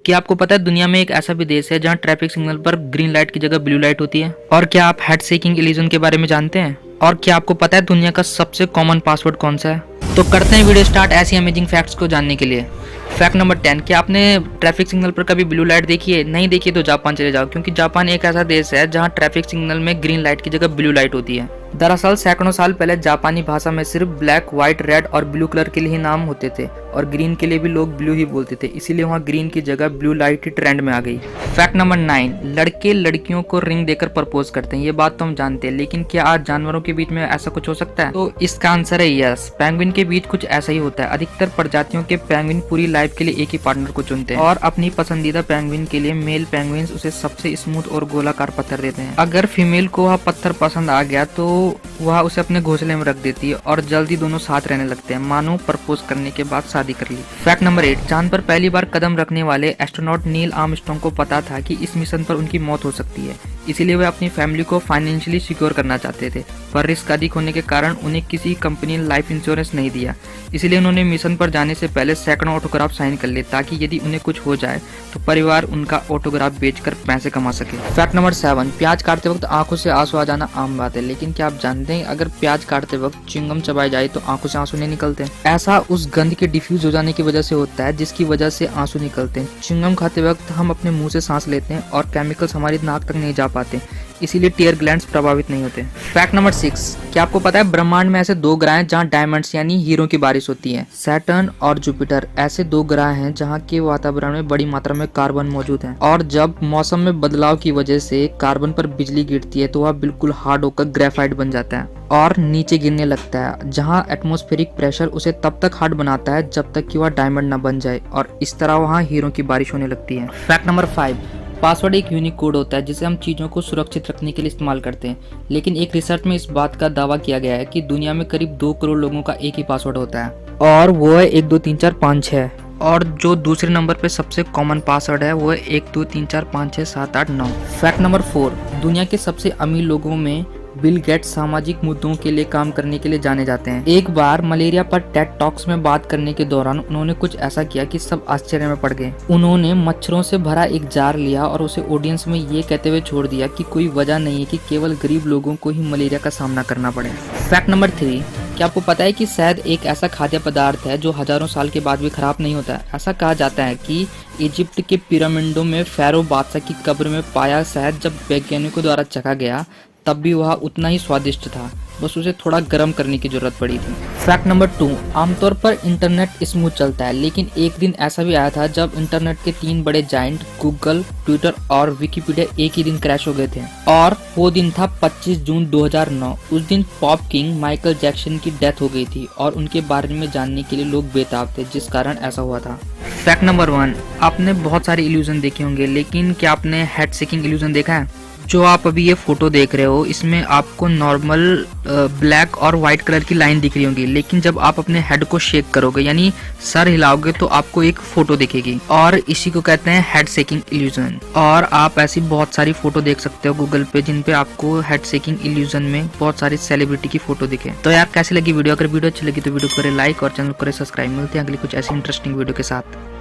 क्या आपको पता है दुनिया में एक ऐसा भी देश है जहां ट्रैफिक सिग्नल पर ग्रीन लाइट की जगह ब्लू लाइट होती है? और क्या आप हेड शेकिंग इल्यूजन के बारे में जानते हैं? और क्या आपको पता है दुनिया का सबसे कॉमन पासवर्ड कौन सा है? तो करते हैं वीडियो स्टार्ट ऐसी अमेजिंग फैक्ट्स को जानने के लिए। फैक्ट नंबर 10, क्या आपने ट्रैफिक सिग्नल पर कभी ब्लू लाइट देखी है? नहीं देखी तो जापान चले जाओ, क्योंकि जापान एक ऐसा देश है जहां ट्रैफिक सिग्नल में ग्रीन लाइट की जगह ब्लू लाइट होती है। दरअसल सैकड़ों साल पहले जापानी भाषा में सिर्फ ब्लैक, व्हाइट, रेड और ब्लू कलर के लिए ही नाम होते थे और ग्रीन के लिए भी लोग ब्लू ही बोलते थे, इसीलिए वहाँ ग्रीन की जगह ब्लू लाइट ही ट्रेंड में आ गई। फैक्ट नंबर 9, लड़के लड़कियों को रिंग देकर प्रपोज करते हैं। ये बात तो हम जानते हैं, लेकिन क्या आज जानवरों के बीच में ऐसा कुछ हो सकता है? तो इसका आंसर है यस। पेंगुइन के बीच कुछ ऐसा ही होता है। अधिकतर प्रजातियों के पेंगुइन पूरी लाइफ के लिए एक ही पार्टनर को चुनते हैं और अपनी पसंदीदा पेंगुइन के लिए मेल पेंगुइन उसे सबसे स्मूथ और गोलाकार पत्थर देते हैं। अगर फीमेल को वह पत्थर पसंद आ गया तो वह उसे अपने घोंसले में रख देती है और जल्दी दोनों साथ रहने लगते हैं, मानो प्रपोज करने के बाद शादी कर ली। फैक्ट नंबर 8, चांद पर पहली बार कदम रखने वाले एस्ट्रोनॉट नील आर्मस्ट्रांग को पता था कि इस मिशन पर उनकी मौत हो सकती है, इसीलिए वे अपनी फैमिली को फाइनेंशियली सिक्योर करना चाहते थे, पर रिस्क अधिक होने के कारण उन्हें किसी कंपनी ने लाइफ इंश्योरेंस नहीं दिया। इसलिए उन्होंने मिशन पर जाने से पहले सैकड़ों ऑटोग्राफ साइन कर लिए, ताकि यदि उन्हें कुछ हो जाए तो परिवार उनका ऑटोग्राफ बेचकर पैसे कमा सके। फैक्ट नंबर 7, प्याज काटते वक्त आंखों से आंसू आ जाना आम बात है, लेकिन क्या आप जानते हैं अगर प्याज काटते वक्त च्युइंगम चबाई जाए तो आंखों से आंसू नहीं निकलते? ऐसा उस गंध के डिफ्यूज हो जाने की वजह से होता है जिसकी वजह से आंसू निकलते हैं। च्युइंगम खाते वक्त हम अपने मुंह से सांस लेते हैं और केमिकल्स हमारी नाक तक नहीं जा पाते, इसीलिए टीयर ग्लैंड्स प्रभावित नहीं होते। फैक्ट नंबर 6, क्या आपको पता है ब्रह्मांड में ऐसे दो ग्रह हैं जहां डायमंड्स यानी हीरो की बारिश होती है? सैटर्न और जुपिटर ऐसे दो ग्रह हैं जहां के वातावरण में बड़ी मात्रा में कार्बन मौजूद है, और जब मौसम में बदलाव की वजह से कार्बन पर बिजली गिरती है तो वह बिल्कुल हार्ड होकर ग्रेफाइट बन जाता है और नीचे गिरने लगता है, जहां एटमॉस्फेरिक प्रेशर उसे तब तक हार्ड बनाता है जब तक कि वह डायमंड न बन जाए, और इस तरह वहां हीरो की बारिश होने लगती है। फैक्ट नंबर 5, पासवर्ड एक यूनिक कोड होता है जिसे हम चीज़ों को सुरक्षित रखने के लिए इस्तेमाल करते हैं, लेकिन एक रिसर्च में इस बात का दावा किया गया है कि दुनिया में करीब 2 करोड़ लोगों का एक ही पासवर्ड होता है, और वो है 1 2 3 4 5 6। और जो दूसरे नंबर पे सबसे कॉमन पासवर्ड है वो है 1 2 3 4 5 6 7 8 9। फैक्ट नंबर 4, दुनिया के सबसे अमीर लोगों में बिल गेट्स सामाजिक मुद्दों के लिए काम करने के लिए जाने जाते हैं। एक बार मलेरिया पर टेड टॉक्स में बात करने के दौरान उन्होंने कुछ ऐसा किया कि सब आश्चर्य में पड़ गए। उन्होंने मच्छरों से भरा एक जार लिया और उसे ऑडियंस में ये कहते हुए छोड़ दिया कि कोई वजह नहीं है कि केवल गरीब लोगों को ही मलेरिया का सामना करना पड़े। फैक्ट नंबर 3, क्या आपको पता है कि शहद एक ऐसा खाद्य पदार्थ है जो हजारों साल के बाद भी खराब नहीं होता है? ऐसा कहा जाता है कि इजिप्ट के पिरामिडों में फेरो बादशाह की कब्र में पाया शहद जब वैज्ञानिकों द्वारा चखा गया तब भी वह उतना ही स्वादिष्ट था, बस उसे थोड़ा गर्म करने की जरूरत पड़ी थी। फैक्ट नंबर 2, आमतौर पर इंटरनेट स्मूथ चलता है, लेकिन एक दिन ऐसा भी आया था जब इंटरनेट के 3 बड़े जायंट गूगल, ट्विटर और विकिपीडिया एक ही दिन क्रैश हो गए थे, और वो दिन था 25 जून 2009। उस दिन पॉप किंग माइकल जैक्सन की डेथ हो गई थी और उनके बारे में जानने के लिए लोग बेताब थे, जिस कारण ऐसा हुआ था। फैक्ट नंबर 1, आपने बहुत सारे इल्यूजन देखे होंगे, लेकिन क्या आपने हेड शेकिंग इल्यूजन देखा है? जो आप अभी ये फोटो देख रहे हो इसमें आपको नॉर्मल ब्लैक और वाइट कलर की लाइन दिख रही होगी, लेकिन जब आप अपने हेड को शेक करोगे यानी सर हिलाओगे तो आपको एक फोटो दिखेगी, और इसी को कहते हैं हेड शेकिंग इल्यूजन। और आप ऐसी बहुत सारी फोटो देख सकते हो गूगल पे जिन पे आपको हेड शेकिंग इल्यूजन में बहुत सारी सेलिब्रिटी की फोटो दिखे। तो यार कैसी लगी वीडियो? अगर वीडियो अच्छी लगी तो वीडियो को करें लाइक और चैनल को करें सब्सक्राइब। मिलते हैं अगली कुछ ऐसी इंटरेस्टिंग वीडियो के साथ।